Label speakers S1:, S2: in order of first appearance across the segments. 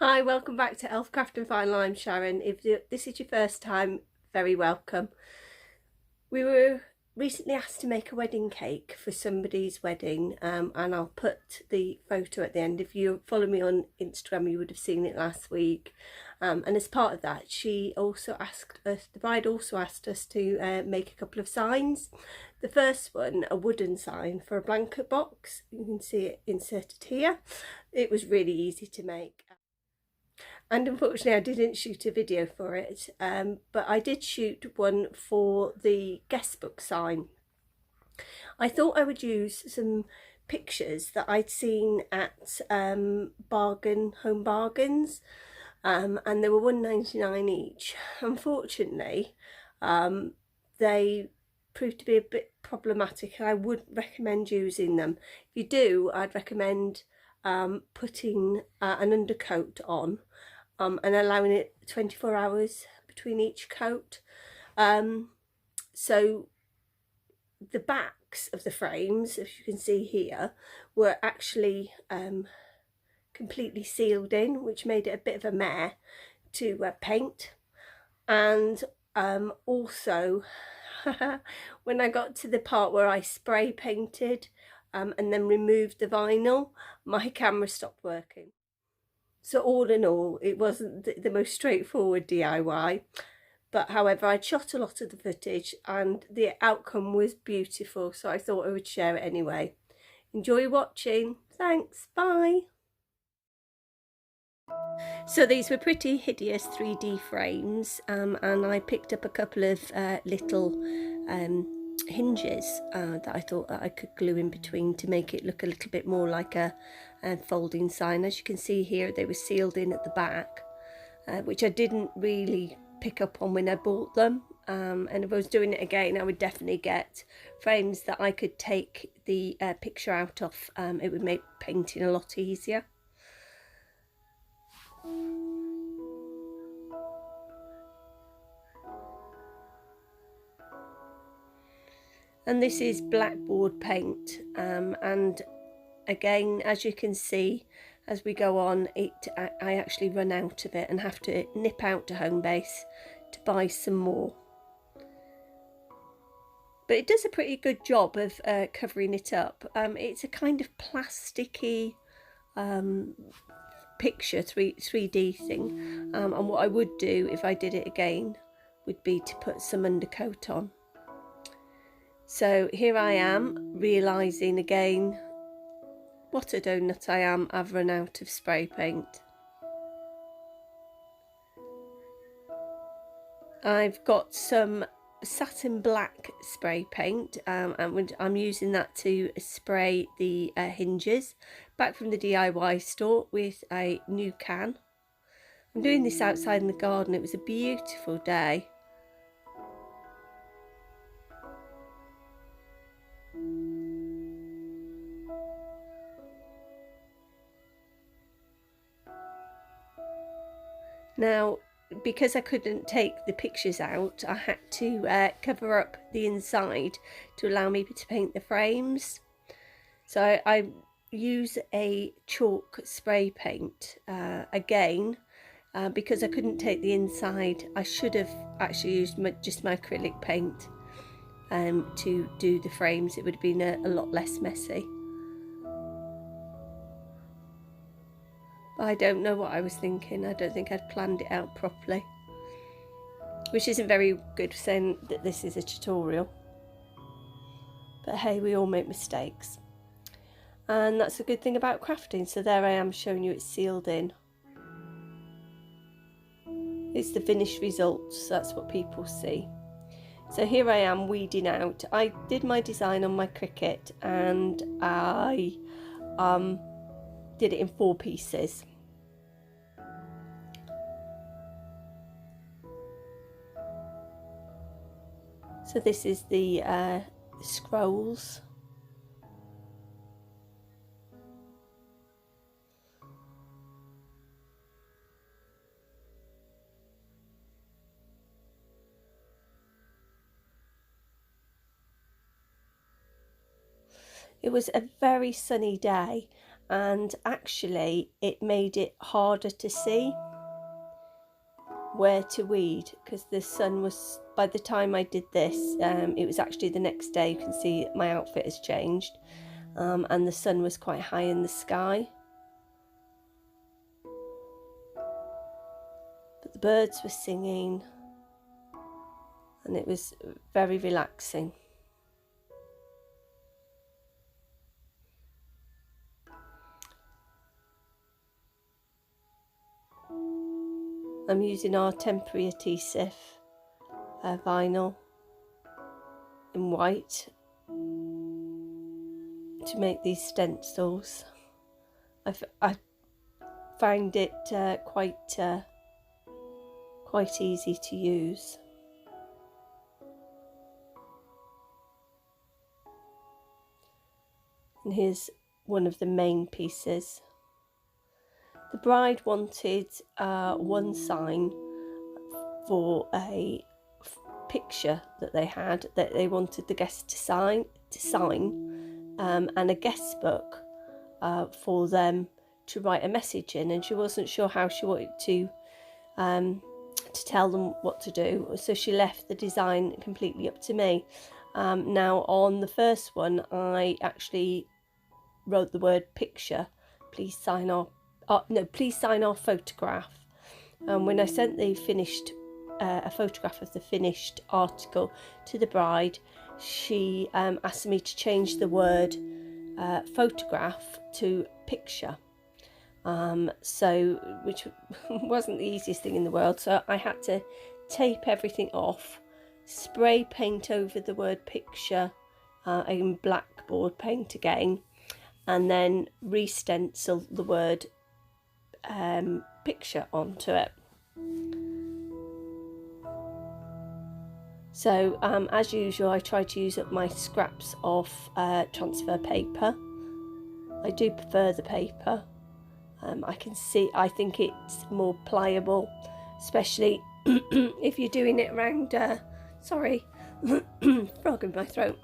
S1: Hi, welcome back to Elfcraft and Fine. I'm Sharon. If this is your first time, very welcome. We were recently asked to make a wedding cake for somebody's wedding, and I'll put the photo at the end. If you follow me on Instagram, you would have seen it last week. And as part of that, the bride also asked us to make a couple of signs. The first one, a wooden sign for a blanket box. You can see it inserted here. It was really easy to make. And unfortunately I didn't shoot a video for it, but I did shoot one for the guest book sign. I thought I would use some pictures that I'd seen at home bargains, and they were £1.99 each. Unfortunately, they proved to be a bit problematic, and I wouldn't recommend using them. If you do, I'd recommend putting an undercoat on, and allowing it 24 hours between each coat. So the backs of the frames, as you can see here, were actually completely sealed in, which made it a bit of a mare to paint. And also when I got to the part where I spray painted and then removed the vinyl, my camera stopped working. So all in all, it wasn't the most straightforward DIY, but however, I'd shot a lot of the footage and the outcome was beautiful, so I thought I would share it anyway. Enjoy watching. Thanks, bye. So these were pretty hideous 3D frames, and I picked up a couple of little hinges that I thought that I could glue in between to make it look a little bit more like a folding sign. As you can see here, they were sealed in at the back, which I didn't really pick up on when I bought them, and if I was doing it again, I would definitely get frames that I could take the picture out of. It would make painting a lot easier. And this is blackboard paint, and again, as you can see, as we go on, I actually run out of it and have to nip out to Homebase to buy some more. But it does a pretty good job of covering it up. It's a kind of plasticky picture, 3D thing, and what I would do if I did it again would be to put some undercoat on. So here I am, realising again what a donut I am. I've run out of spray paint. I've got some satin black spray paint, and I'm using that to spray the hinges, back from the DIY store with a new can. I'm doing this outside in the garden. It was a beautiful day. Now, because I couldn't take the pictures out, I had to cover up the inside to allow me to paint the frames. So I use a chalk spray paint again, because I couldn't take the inside. I should have actually used just my acrylic paint to do the frames. It would have been a lot less messy. I don't know what I was thinking. I don't think I'd planned it out properly, which isn't very good, saying that this is a tutorial. But hey, we all make mistakes, and that's the good thing about crafting. So there I am showing you it's sealed in. It's the finished results, that's what people see. So here I am weeding out. I did my design on my Cricut, and I did it in 4 pieces. So this is the scrolls. It was a very sunny day, and actually it made it harder to see where to weed, because the sun was, by the time I did this, it was actually the next day. You can see my outfit has changed, and the sun was quite high in the sky, but the birds were singing and it was very relaxing. I'm using our temporary adhesive vinyl in white to make these stencils. I found it quite easy to use. And here's one of the main pieces. The bride wanted one sign for a picture that they had that they wanted the guests to sign, and a guest book for them to write a message in, and she wasn't sure how she wanted to tell them what to do, so she left the design completely up to me. Now on the first one I actually wrote the word picture, please sign our photograph. When I sent the finished a photograph of the finished article to the bride, she asked me to change the word photograph to picture, so which wasn't the easiest thing in the world, so I had to tape everything off, spray paint over the word picture in blackboard paint again, and then re-stencil the word picture onto it. So as usual, I try to use up my scraps of transfer paper. I do prefer the paper. I think it's more pliable, especially if you're doing it around sorry, frog in my throat,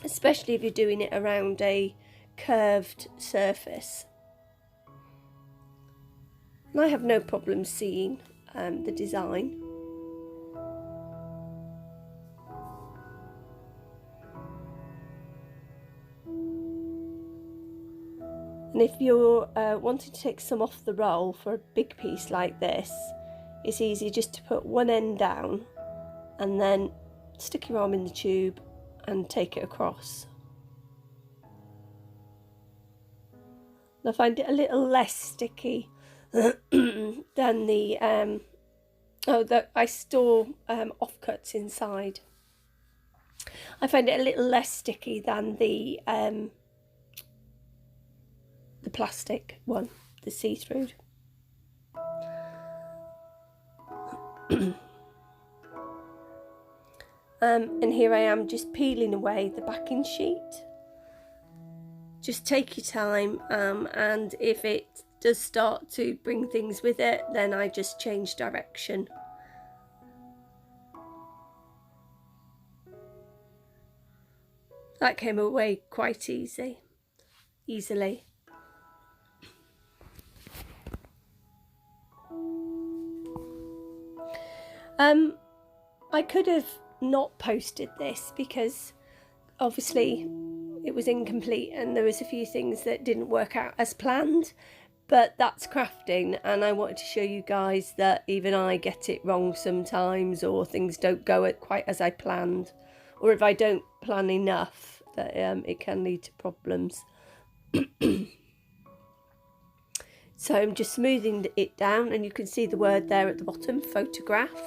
S1: especially if you're doing it around a curved surface. And I have no problem seeing the design. And if you're wanting to take some off the roll for a big piece like this, it's easy just to put one end down and then stick your arm in the tube and take it across. And I find it a little less sticky than the I store offcuts inside. I find it a little less sticky than the plastic one, the see-through. And here I am just peeling away the backing sheet. Just take your time, and if it does start to bring things with it, then I just change direction. That came away quite easily. I could have not posted this because obviously it was incomplete and there was a few things that didn't work out as planned, but that's crafting, and I wanted to show you guys that even I get it wrong sometimes, or things don't go quite as I planned, or if I don't plan enough, that it can lead to problems. So I'm just smoothing it down, and you can see the word there at the bottom, photograph.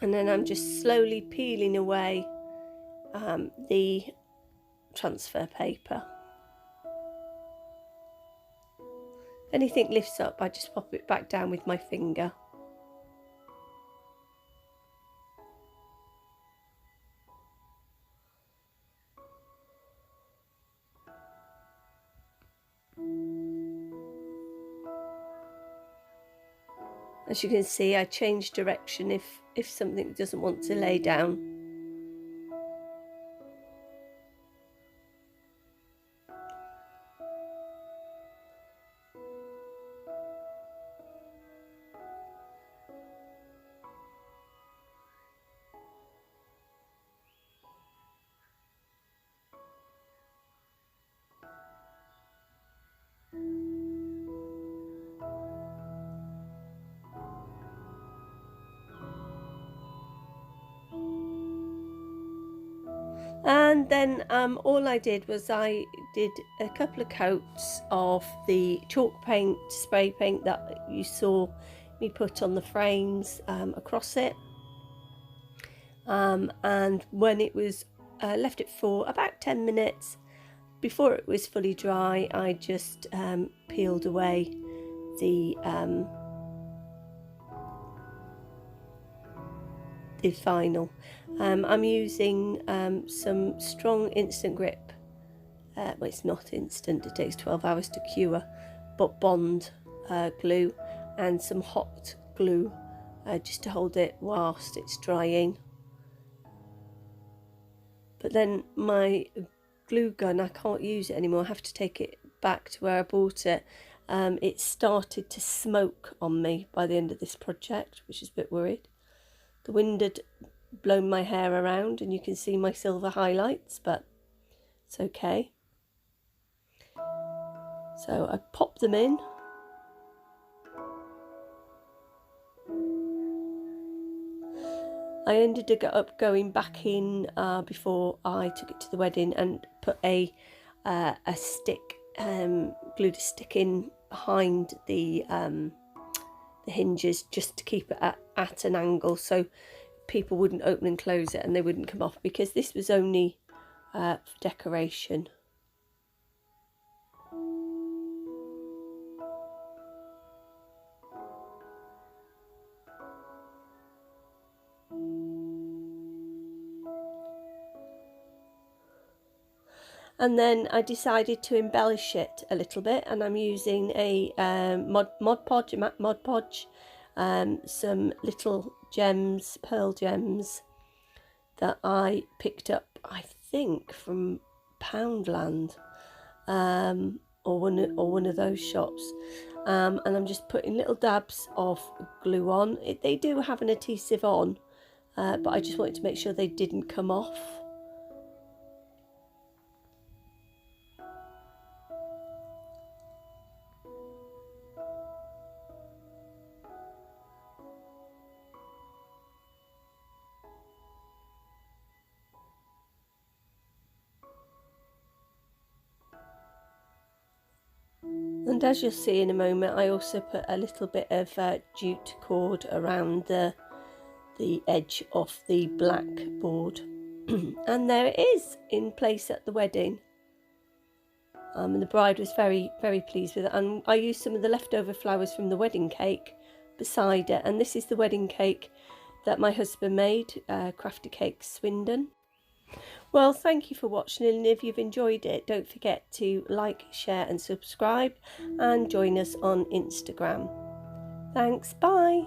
S1: And then I'm just slowly peeling away the transfer paper. If anything lifts up, I just pop it back down with my finger. As you can see, I change direction if something doesn't want to lay down. And then all I did was I did a couple of coats of the chalk paint, spray paint that you saw me put on the frames across it. And when it was left it for about 10 minutes before it was fully dry, I just peeled away the vinyl. I'm using some strong instant grip, well, it's not instant, it takes 12 hours to cure, but Bond glue and some hot glue just to hold it whilst it's drying. But then my glue gun, I can't use it anymore, I have to take it back to where I bought it. It started to smoke on me by the end of this project, which is a bit worried. The wind had blown my hair around and you can see my silver highlights, but it's okay. So I popped them in. I ended up going back in before I took it to the wedding and put a stick, glued a stick in behind the hinges just to keep it at an angle so people wouldn't open and close it and they wouldn't come off, because this was only for decoration. And then I decided to embellish it a little bit, and I'm using a Mod Podge, some little gems, pearl gems that I picked up, I think, from Poundland, or one of those shops. And I'm just putting little dabs of glue on. They do have an adhesive on, but I just wanted to make sure they didn't come off. And as you'll see in a moment, I also put a little bit of jute cord around the edge of the black board. And there it is, in place at the wedding. And the bride was very, very pleased with it. And I used some of the leftover flowers from the wedding cake beside it. And this is the wedding cake that my husband made, Crafty Cakes Swindon. Well, thank you for watching, and if you've enjoyed it, don't forget to like, share and subscribe, and join us on Instagram. Thanks, bye.